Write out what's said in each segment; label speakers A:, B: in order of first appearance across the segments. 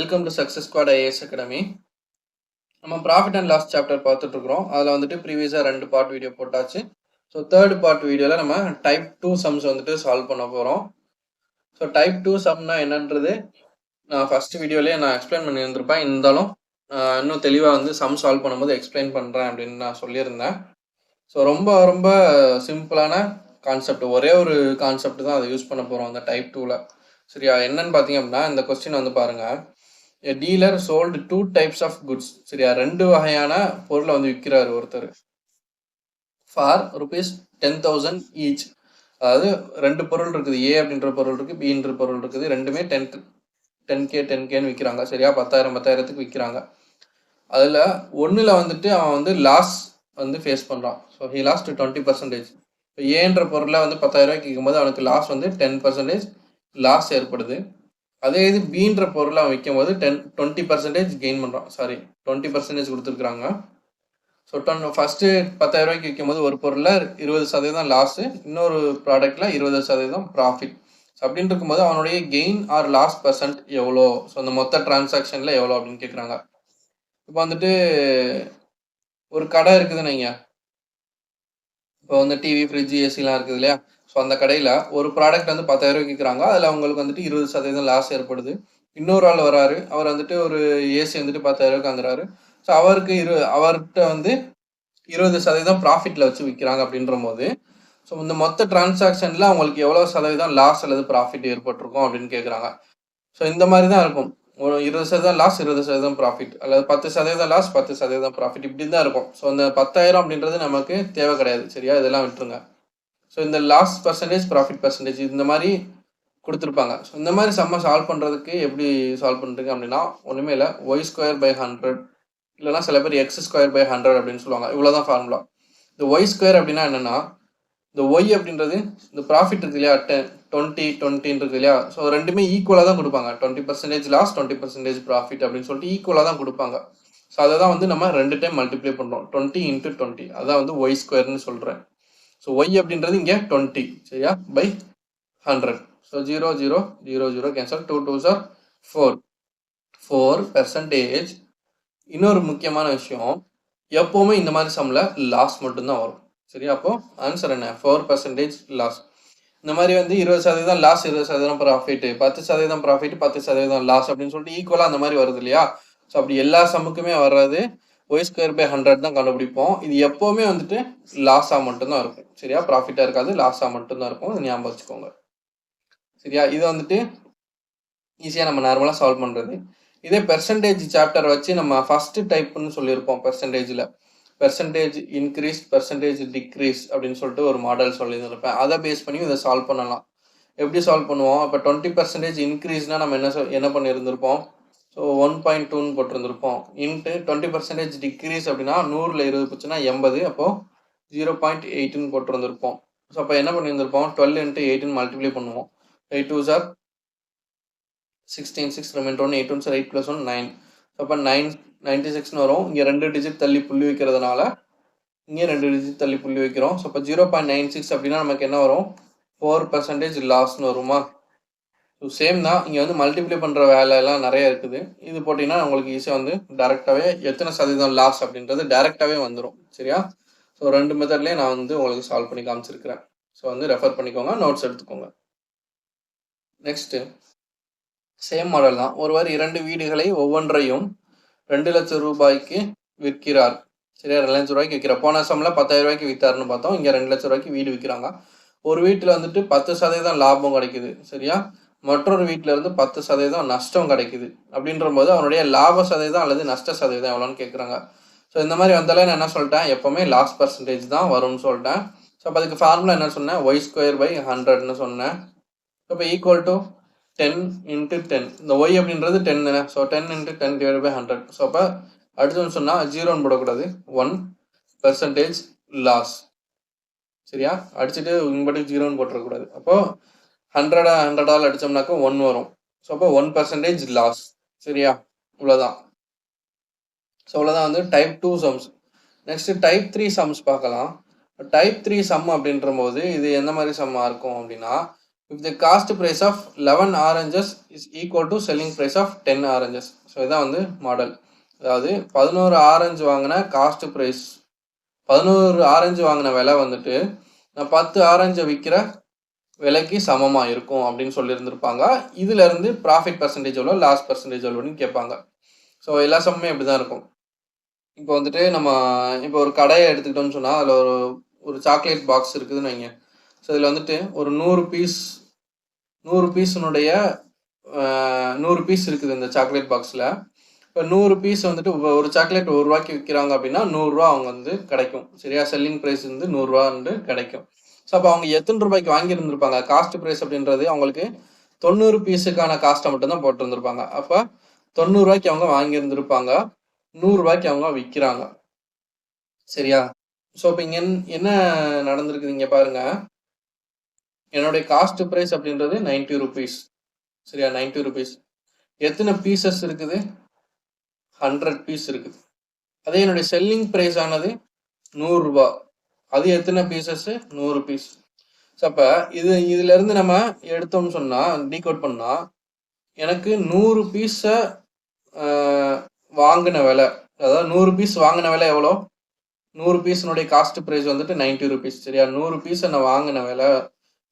A: Welcome to success squad IAS academy. நம்ம profit and loss chapter பார்த்துட்டு இருக்கிறோம். அதில் வந்துட்டு ப்ரீவியஸாக 2 பார்ட் வீடியோ போட்டாச்சு. ஸோ தேர்ட் பார்ட் வீடியோவில் நம்ம டைப் 2 சம்ஸ் வந்துட்டு சால்வ் பண்ண போகிறோம். ஸோ டைப் 2 சம்னா என்னன்றது நான் ஃபர்ஸ்ட் வீடியோலேயே நான் எக்ஸ்பிளைன் பண்ணியிருந்திருப்பேன். இருந்தாலும் இன்னும் தெளிவாக வந்து சம் சால்வ் பண்ணும்போது எக்ஸ்பிளைன் பண்ணுறேன் அப்படின்னு நான் சொல்லியிருந்தேன். ஸோ ரொம்ப ரொம்ப சிம்பிளான கான்செப்ட், ஒரே ஒரு கான்செப்ட் தான் அதை யூஸ் பண்ண போகிறோம் அந்த டைப் 2ல். சரியா, என்னன்னு பார்த்தீங்க அப்படின்னா இந்த கொஸ்டின் வந்து பாருங்கள். A dealer sold 2 types of goods. சரியா, 2 வகையான பொருளை வந்து விற்கிறாரு ஒருத்தர். For ₹10,000 each. அதாவது 2 பொருள் இருக்குது, ஏ அப்படின்ற பொருள் இருக்குது, பின்ற பொருள் இருக்குது. ரெண்டுமே 10K விற்கிறாங்க. சரியா, 10,000 விற்கிறாங்க. அதில் ஒன்றில் வந்துட்டு அவன் வந்து லாஸ் வந்து ஃபேஸ் பண்ணுறான். So he lost 20%. இப்போ ஏன்ற பொருளை வந்து 10,000 விற்கும்போது அவனுக்கு லாஸ் வந்து 10% லாஸ் ஏற்படுது. அதே இது பீன்ற பொருளை அவன் விற்கும் போது 20% கெயின் பண்ணுறான். 20% கொடுத்துருக்குறாங்க. ஸோ ஃபஸ்ட்டு 10,000 விற்கும் போது ஒரு பொருளில் 20% லாஸு, இன்னொரு ப்ராடக்டில் 20% ப்ராஃபிட். ஸோ அப்படின்னு இருக்கும்போது அவனுடைய கெயின் ஆர் லாஸ் பர்சன்ட் எவ்வளோ, ஸோ அந்த மொத்த டிரான்சாக்ஷனில் எவ்வளோ அப்படின்னு கேட்குறாங்க. இப்போ வந்துட்டு ஒரு கடை இருக்குதுன்னு வைங்க. இப்போ வந்து டிவி, ஃப்ரிட்ஜ், ஏசிலாம் இருக்குது இல்லையா. ஸோ அந்த கடையில் ஒரு ப்ராடக்ட் வந்து 10,000 விற்கிறாங்க. அதில் அவங்களுக்கு வந்துட்டு 20% லாஸ் ஏற்படுது. இன்னொரு ஆள் வராரு, அவர் வந்துட்டு ஒரு ஏசி வந்துட்டு 10,000 வாங்குறாரு. ஸோ அவர்கிட்ட வந்து 20% ப்ராஃபிட்டில் வச்சு விற்கிறாங்க. அப்படின்ற போது ஸோ இந்த மொத்த டிரான்சாக்ஷனில் அவங்களுக்கு எவ்வளோ சதவீதம் லாஸ் அல்லது ப்ராஃபிட் ஏற்பட்டிருக்கும் அப்படின்னு கேட்குறாங்க. ஸோ இந்த மாதிரி தான் இருக்கும். ஒரு 20% லாஸ், 20% ப்ராஃபிட், அல்லது 10% லாஸ், 10% ப்ராஃபிட், இப்படி தான் இருக்கும். ஸோ அந்த 10,000 அப்படின்றது நமக்கு தேவை கிடையாது. சரியா, இதெல்லாம் விட்டுருங்க. ஸோ இந்த லாஸ் பர்சன்டேஜ், ப்ராஃபிட் பர்சன்டேஜ் இந்த மாதிரி கொடுத்துருப்பாங்க. ஸோ இந்த மாதிரி சம்ம சால்வ் பண்ணுறதுக்கு எப்படி சால்வ் பண்ணுறதுக்கு அப்படின்னா ஒன்றுமே இல்லை, y²/100 இல்லைனா சில பேர் x²/100 அப்படின்னு சொல்லுவாங்க. இவ்வளோதான் ஃபார்முலா. இந்த y² அப்படின்னா என்னென்னா, இந்த ஒய் அப்படின்றது இந்த ப்ராஃபிட் இருக்கு இல்லையா, 20 இருக்கு இல்லையா. ஸோ ரெண்டுமே ஈக்குவலாக தான் கொடுப்பாங்க. 20% லாஸ், 20% ப்ராஃபிட் அப்படின்னு சொல்லிட்டு ஈக்குவலாக தான் கொடுப்பாங்க. ஸோ அதை தான் வந்து நம்ம 2 டைம் மல்டிப்ளை பண்ணுறோம். 20 × 20, அதான் வந்து y² சொல்கிறேன். ஸோ ஒய் அப்படின்றது இங்கே 20, சரியா, by 100. So 0 0 0 0 cancel, 2 2s are 4%. இன்னொரு முக்கியமான விஷயம், எப்போவுமே இந்த மாதிரி சம்மில் லாஸ் மட்டும்தான் வரும். சரியா, அப்போ ஆன்சர் என்ன, 4% லாஸ். இந்த மாதிரி வந்து 20% லாஸ், 20% ப்ராஃபிட், 10% ப்ராஃபிட், 10% லாஸ் அப்படின்னு சொல்லிட்டு ஈக்குவலாக அந்த மாதிரி வருது இல்லையா. ஸோ அப்படி எல்லா சம்முக்குமே வர்றது y²/100 தான் கண்டுபிடிப்போம். இது எப்போவுமே வந்துட்டு லாஸாக மட்டும்தான் இருக்கும். சரியா, ப்ராஃபிட்டாக இருக்காது, லாஸாக மட்டும்தான் இருக்கும். இது ஞாபகம் வச்சுக்கோங்க. சரியா, இது வந்துட்டு ஈஸியாக நம்ம நார்மலாக சால்வ் பண்ணுறது. இதே பெர்சன்டேஜ் சாப்டர் வச்சு நம்ம ஃபஸ்ட்டு டைப்னு சொல்லியிருப்போம். பெர்சன்டேஜ் இன்க்ரீஸ், பெர்சன்டேஜ் டிக்ரீஸ் அப்படின்னு சொல்லிட்டு ஒரு மாடல் சொல்லியிருந்திருப்பேன். அதை பேஸ் பண்ணி இதை சால்வ் பண்ணலாம். எப்படி சால்வ் பண்ணுவோம், இப்போ 20% இன்க்ரீஸ்னால் நம்ம என்ன பண்ணியிருந்திருப்போம், ஸோ 1.2ன்னு போட்டிருந்திருப்போம். இன்ட்டு 20% டிக்ரீஸ் அப்படின்னா 100ல் 20 போச்சுன்னா 80, அப்போது 0.8ன்னு போட்டிருந்திருப்போம். ஸோ அப்போ என்ன பண்ணியிருந்திருப்போம், 12 × 8ன்னு மல்டிப்ளை பண்ணுவோம். 8 2s are 16, 6 remainder 1, 8 1s are 8 + 1 9. So அப்போ 96ன்னு வரும். இங்கே 2 டிஜிட் தள்ளி புள்ளி வைக்கிறதுனால இங்கே 2 டிஜிட் தள்ளி புள்ளி வைக்கிறோம். ஸோ அப்போ 0.96 அப்படின்னா நமக்கு என்ன வரும், 4% லாஸ்ன்னு வருமா. ஸோ சேம் தான், இங்கே வந்து மல்டிப்ளை பண்ணுற வேலையெல்லாம் நிறைய இருக்குது. இது போட்டிங்கன்னா உங்களுக்கு ஈஸியாக வந்து டேரெக்டாகவே எத்தனை சதவீதம் லாஸ் அப்படின்றது டேரெக்டாகவே வந்துடும். சரியா, ஸோ 2 மெத்தட்லேயே நான் வந்து உங்களுக்கு சால்வ் பண்ணி காமிச்சிருக்கிறேன். ஸோ வந்து ரெஃபர் பண்ணிக்கோங்க, நோட்ஸ் எடுத்துக்கோங்க. நெக்ஸ்ட்டு சேம் மாடல் தான். ஒருவர் 2 வீடுகளை ஒவ்வொன்றையும் 2 லட்சம் ரூபாய்க்கு விற்கிறார். சரியா, 2 லட்சம் ரூபாய்க்கு விற்கிறார். போன சம்மில் 10,000 விற்றாருன்னு பார்த்தோம். இங்கே 2 லட்சம் ரூபாய்க்கு வீடு விற்கிறாங்க. ஒரு வீட்டில் வந்துட்டு 10% லாபம் கிடைக்குது. சரியா, மற்றொரு வீட்டில் இருந்து 10% நஷ்டம் கிடைக்குது. அப்படின்ற போது அவனுடைய லாப சதவீதம் அல்லது நஷ்ட சதவீதம் எவ்வளோன்னு கேட்குறாங்க. ஸோ இந்த மாதிரி வந்தாலே நான் என்ன சொல்லிட்டேன், எப்போவுமே லாஸ் பர்சன்டேஜ் தான் வரும்னு சொல்லிட்டேன். ஸோ அப்போ அதுக்கு ஃபார்முலா என்ன சொன்னேன், y²/100ன்னு சொன்னேன். இப்போ ஈக்குவல் டு 10 × 10. இந்த y அப்படின்றது 10 தானே. ஸோ 10 × 10/100. ஸோ அப்போ அடுத்தது சொன்னால் 0ன்னு போடக்கூடாது, 1% லாஸ். சரியா, அடிச்சுட்டு இங்கபடி 0ன்னு போட்டுறக்கூடாது. அப்போது 100 அடித்தோம்னாக்கா 1 வரும். ஸோ அப்போ 1% லாஸ். சரியா, இவ்வளோதான். ஸோ அவ்வளோதான் வந்து type 2 sums. Next type 3 sums பார்க்கலாம். டைப் 3 சம் அப்படின்ற போது இது எந்த மாதிரி சம்மாக இருக்கும் அப்படின்னா, if the cost price of 11 oranges is equal to selling price of 10 oranges. So இதான் வந்து மாடல். அதாவது 11 ஆரஞ்சு வாங்கின காஸ்ட் ப்ரைஸ், 11 ஆரஞ்சு வாங்கின விலை வந்துட்டு நான் 10 ஆரஞ்சை விற்கிற விலைக்கு சமமாக இருக்கும் அப்படின்னு சொல்லியிருந்திருப்பாங்க. இதுலேருந்து ப்ராஃபிட் பர்சன்டேஜ் எவ்வளோ, லாஸ் பர்சன்டேஜ் எவ்வளோன்னு கேட்பாங்க. ஸோ எல்லா சமமே அப்படி தான் இருக்கும். இப்போ வந்துட்டு நம்ம இப்போ ஒரு கடையை எடுத்துக்கிட்டோம்னு சொன்னால் அதில் ஒரு சாக்லேட் பாக்ஸ் இருக்குதுன்னு வைங்க. ஸோ இதில் வந்துட்டு ஒரு 100 பீஸினுடைய 100 பீஸ் இருக்குது இந்த சாக்லேட் பாக்ஸில். இப்போ 100 பீஸ் வந்துட்டு ஒரு சாக்லேட் ₹1 விற்கிறாங்க அப்படின்னா ₹100 அவங்க வந்து கிடைக்கும். சரியா, செல்லிங் ப்ரைஸ் வந்து ₹100 கிடைக்கும். ஸோ அப்போ அவங்க எத்தனை ரூபாய்க்கு வாங்கியிருந்திருப்பாங்க, காஸ்ட் ப்ரைஸ் அப்படின்றது அவங்களுக்கு 90 பீஸுக்கான காஸ்ட்டை மட்டும்தான் போட்டிருந்திருப்பாங்க. அப்போ ₹90 அவங்க வாங்கியிருந்திருப்பாங்க, ₹100 அவங்க விற்கிறாங்க. சரியா, ஸோ இப்போ இங்கே என்ன நடந்திருக்குது இங்கே பாருங்க. என்னுடைய காஸ்ட் ப்ரைஸ் அப்படின்றது ₹90. சரியா, ₹90. எத்தனை பீசஸ் இருக்குது, 100 பீஸ் இருக்குது. அதே என்னுடைய செல்லிங் ப்ரைஸ் ஆனது ₹100. அது எத்தனை பீசஸ், 100 பீஸ். ஸோ அப்போ இதுலேருந்து நம்ம எடுத்தோம்னு சொன்னால், டீகோட் பண்ணால் எனக்கு 100 பீஸை வாங்கின விலை, அதாவது 100 பீஸ் வாங்கின விலை எவ்வளோ, 100 பீஸினுடைய காஸ்ட் ப்ரைஸ் வந்துட்டு ₹90. சரியா, 100 பீஸை நான் வாங்கின விலை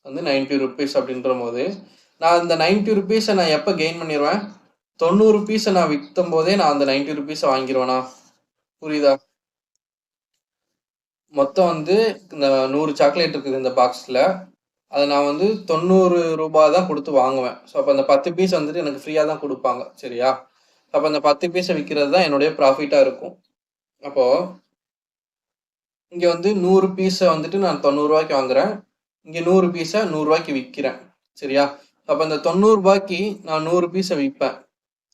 A: வந்து ₹90 அப்படின்ற போது நான் இந்த ₹90 நான் எப்போ கெயின் பண்ணிடுவேன், 90 பீஸை நான் விற்கும் போதே நான் அந்த ₹90 வாங்கிடுவேனா? புரியுதா? மொத்தம் வந்து இந்த 100 சாக்லேட் இருக்குது இந்த பாக்ஸில், அதை நான் வந்து ₹90 தான் கொடுத்து வாங்குவேன். ஸோ அப்போ அந்த 10 பீஸ் வந்துட்டு எனக்கு ஃப்ரீயாக தான் கொடுப்பாங்க. சரியா, அப்போ அந்த 10 பீஸை விற்கிறது தான் என்னுடைய ப்ராஃபிட்டாக இருக்கும். அப்போது இங்கே வந்து 100 பீஸை வந்துட்டு நான் ₹90 வாங்குறேன், இங்கே 100 பீஸை ₹100 விற்கிறேன். சரியா, அப்போ இந்த ₹90 நான் 100 பீஸை விற்பேன்.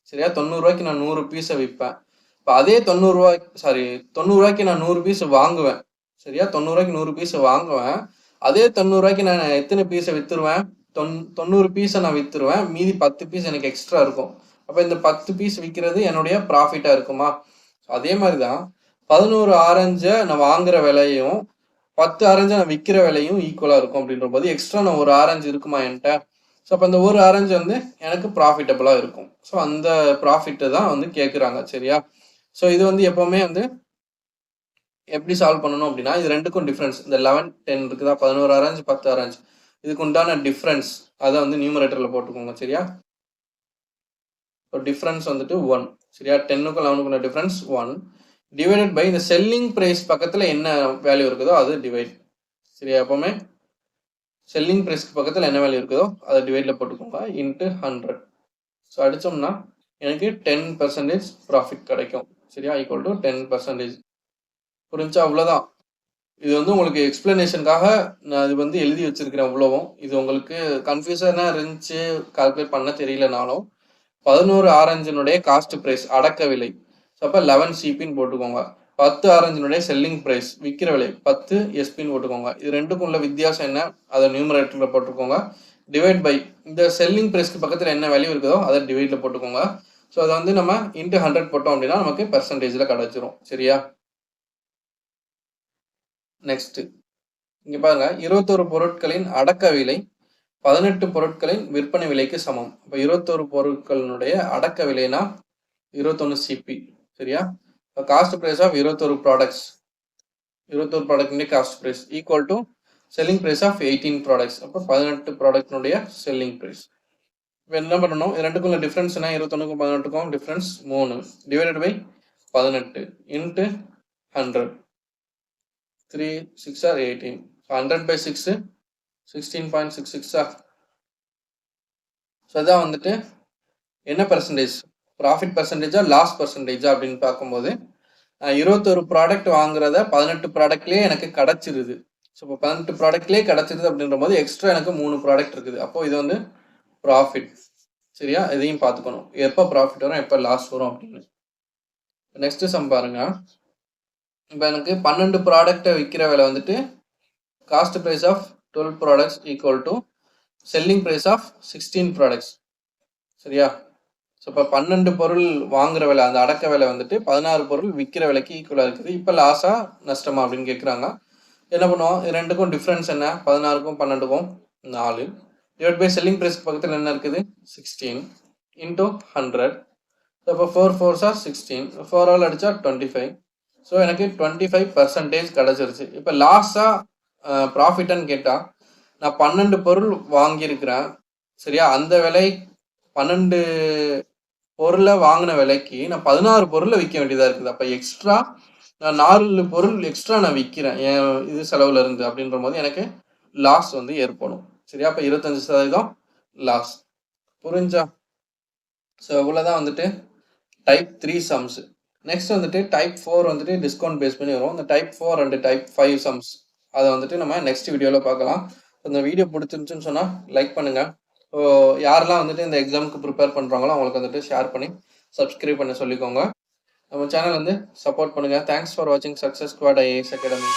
A: சரியா, ₹90 நான் 100 பீஸை விற்பேன். இப்போ அதே ₹90 நான் 100 பீஸ் வாங்குவேன். சரியா, ₹90 100 பீஸ் வாங்குவேன். அதே ₹90 நான் எத்தனை பீஸை விற்றுருவேன், 90 பீஸை நான் விற்றுருவேன். மீதி 10 பீஸ் எனக்கு எக்ஸ்ட்ரா இருக்கும். அப்போ இந்த 10 பீஸ் விற்கிறது என்னுடைய ப்ராஃபிட்டாக இருக்குமா? அதே மாதிரி தான் 11 ஆரஞ்சை நான் வாங்குற விலையும் 10 ஆரஞ்சை நான் விற்கிற விலையும் ஈக்குவலாக இருக்கும். அப்படின்ற போது எக்ஸ்ட்ரா நான் ஒரு ஆரஞ்சு இருக்குமா என்கிட்ட. ஸோ அப்போ அந்த ஒரு ஆரஞ்சு வந்து எனக்கு ப்ராஃபிட்டபுளாக இருக்கும். ஸோ அந்த ப்ராஃபிட்டை தான் வந்து கேட்குறாங்க. சரியா, ஸோ இது வந்து எப்போவுமே வந்து எப்படி சால்வ் பண்ணணும் அப்படின்னா, இது ரெண்டுக்கும் டிஃப்ரென்ஸ், இந்த 11 10 இருக்குதா, 11 ஆரஞ்சு 10 ஆரஞ்சு, இதுக்கு உண்டான டிஃப்ரென்ஸ் அதை வந்து நியூமரேட்டரில் போட்டுக்கோங்க. சரியா, இப்போ டிஃப்ரென்ஸ் வந்துட்டு 1. சரியா, 10க்கும் 11க்குள்ள டிஃப்ரென்ஸ் 1 டிவைடட் பை இந்த செல்லிங் ப்ரைஸ் பக்கத்தில் என்ன வேல்யூ இருக்குதோ அது டிவைட். சரியா, எப்போவுமே செல்லிங் ப்ரைஸ்க்கு பக்கத்தில் என்ன வேல்யூ இருக்குதோ அதை டிவைடில் போட்டுக்கோங்க, இன்ட்டு 100. ஸோ அடித்தோம்னா எனக்கு 10% ப்ராஃபிட் கிடைக்கும். சரியா, ஈக்குவல் டு 10%. புரிஞ்சா? அவ்வளோதான். இது வந்து உங்களுக்கு எக்ஸ்பிளனேஷனுக்காக நான் இது வந்து எழுதி வச்சிருக்கிறேன் அவ்வளோவும். இது உங்களுக்கு கன்ஃபியூஷனாக இருந்துச்சு, கால்குலேட் பண்ண தெரியலனாலும் 11 ஆரஞ்சினுடைய காஸ்ட் ப்ரைஸ் அடக்க விலை, அப்போ 11 சிபின்னு போட்டுக்கோங்க. 10 ஆரஞ்சினுடைய செல்லிங் ப்ரைஸ் விற்கிற விலை 10 எஸ்பின்னு போட்டுக்கோங்க. இது ரெண்டுக்கும் உள்ள வித்தியாசம் என்ன, அதை நியூமரேட்டரில் போட்டுக்கோங்க. டிவைட் பை இந்த செல்லிங் ப்ரைஸ்க்கு பக்கத்தில் என்ன வேல்யூ இருக்குதோ அதை டிவைடில் போட்டுக்கோங்க. ஸோ அதை வந்து நம்ம இன்ட்டு 100 போட்டோம் அப்படின்னா நமக்கு பெர்சன்டேஜில் கிடச்சிரும். சரியா, நெக்ஸ்ட் இங்கே பாருங்க, 21 பொருட்களின் அடக்க விலை 18 பொருட்களின் விற்பனை விலைக்கு சமம். இப்போ 21 பொருட்களினுடைய அடக்க விலைனா 21 சிபி. சரியா, இப்போ காஸ்ட் ப்ரைஸ் ஆஃப் 21 ப்ராடக்ட்ஸ், 21 ப்ராடக்டினுடைய cost price equal to selling price of 18 products. அப்போ 18 ப்ராடக்டினுடைய செல்லிங் ப்ரைஸ். இப்போ என்ன பண்ணணும், ரெண்டுக்குள்ள டிஃப்ரென்ஸ் என்ன, 21க்கும் 18க்கும் difference 3 divided by 18 into 100. 3 6 are 18. 100 by 6 16.66. So அதான் வந்துட்டு என்ன பர்சன்டேஜ், ப்ராஃபிட் பர்சன்டேஜா லாஸ் பர்சன்டேஜா அப்படின்னு பார்க்கும்போது 21 ப்ராடக்ட் வாங்குறத 18 ப்ராடக்ட்லேயே எனக்கு கிடச்சிருது. ஸோ இப்போ 18 ப்ராடக்ட்லேயே கிடச்சிருது அப்படின்ற போது எக்ஸ்ட்ரா எனக்கு 3 ப்ராடக்ட் இருக்குது. அப்போது இது வந்து ப்ராஃபிட். சரியா, இதையும் பார்த்துக்கணும், எப்போ ப்ராஃபிட் வரும் எப்போ லாஸ் வரும் அப்படின்னு. நெக்ஸ்ட் சம் பாருங்க. இப்போ எனக்கு 12 ப்ராடக்டை விற்கிற விலை வந்துட்டு cost price of 12 products equal to selling price of 16 products. சரியா, ஸோ இப்போ 12 பொருள் வாங்குற விலை, அந்த அடக்க விலை வந்துட்டு 16 பொருள் விற்கிற விலைக்கு ஈக்குவலாக இருக்குது. இப்போ லாஸா நஷ்டமா அப்படின்னு கேட்குறாங்க. என்ன பண்ணுவோம், ரெண்டுக்கும் டிஃப்ரென்ஸ் என்ன, 16க்கும் 12க்கும் 4. டிவைட் பை செல்லிங் ப்ரைஸ்க்கு பக்கத்தில் என்ன இருக்குது 16 இன்டூ 100. இப்போ 4 4s are 16, 4 ஆல் அடித்தா 25. ஸோ எனக்கு 25% கிடச்சிருச்சு. இப்போ லாஸாக ப்ராஃபிட்டான்னு கேட்டால் நான் 12 பொருள் வாங்கியிருக்கிறேன் சரியா, அந்த விலை 12 பொருளை வாங்கின விலைக்கு நான் 16 பொருளை விற்க வேண்டியதாக இருக்குது. அப்போ எக்ஸ்ட்ரா நான் 4 பொருள் எக்ஸ்ட்ரா நான் விற்கிறேன் என் இது செலவில் இருந்து அப்படின்ற போது எனக்கு லாஸ் வந்து ஏற்படும் சரியா. அப்போ 25% லாஸ். புரிஞ்சா? ஸோ இவ்வளோதான் வந்துட்டு டைப் 3 சம்ஸ். நெக்ஸ்ட் வந்துட்டு டைப் 4 வந்துட்டு டிஸ்கவுண்ட் பேஸ் பண்ணி வரும். இந்த டைப் 4 அண்ட் டைப் 5 சம்ஸ் அதை வந்துட்டு நம்ம நெக்ஸ்ட் வீடியோவில் பார்க்கலாம். இந்த வீடியோ பிடிச்சிருந்துச்சுன்னு சொன்னால் லைக் பண்ணுங்கள். ஸோ யாரெல்லாம் வந்துட்டு இந்த எக்ஸாமுக்கு ப்ரிப்பேர் பண்ணுறாங்களோ அவங்களுக்கு வந்துட்டு ஷேர் பண்ணி சப்ஸ்கிரைப் பண்ண சொல்லிக்கோங்க. நம்ம சேனல் வந்து சப்போர்ட் பண்ணுங்கள். தேங்க்ஸ் ஃபார் வாட்சிங் சக்ஸஸ் ஸ்குவாட் IAS அகாடமி.